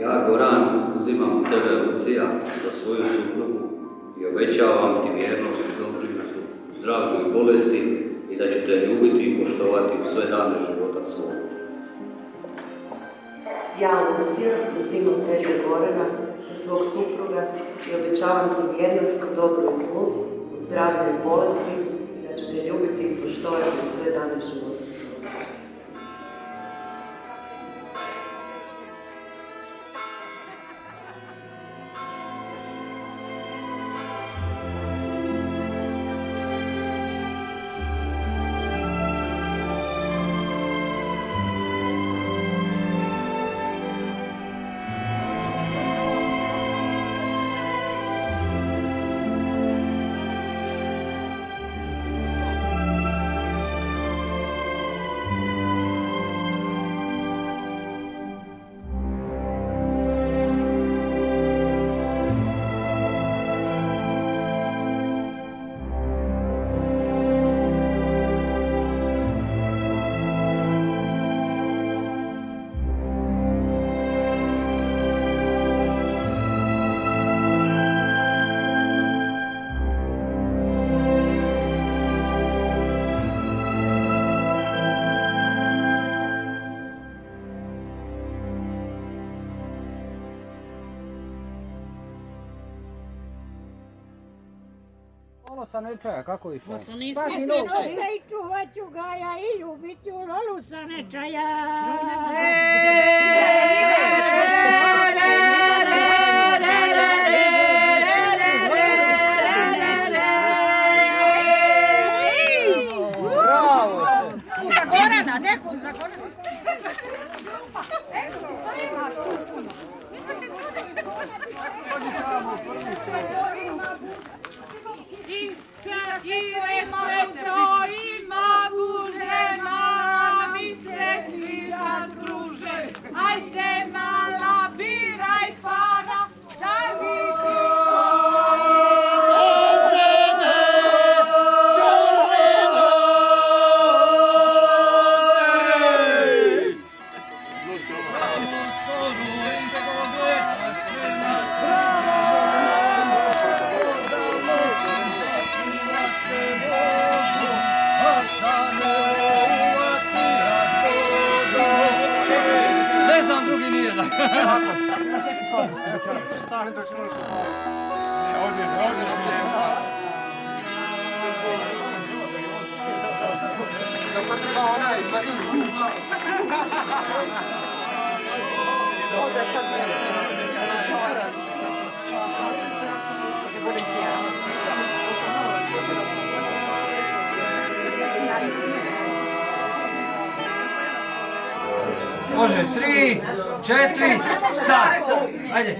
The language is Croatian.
Ja, Goran, uzimam tebe, Lucija, za svoju suprugu i obećavam ti vjernost u doprinosu, u zdravlju i bolesti i da ću te ljubiti i poštovati u sve dane života svog. Ja, Lucija, uzimam tebe, Gorana, za svog supruga i obećavam ti vjernost u dobru i zlu, u zdravlju i bolesti i da ću te ljubiti i poštovati u sve dane života svog. Lolusa nečaja, kako je išlo? Sinoce i čuvat ću ga ja i ljubit ću Lolusa nečaja. Bravo! Za Gorana, nekom za Gorana. Ne znam, drugi nije da. Stani dok se možeš hvala. Ovdje će vas. Kako treba onaj, Mariju. Ovdje sad Može, 3, 4, sad. Ajde.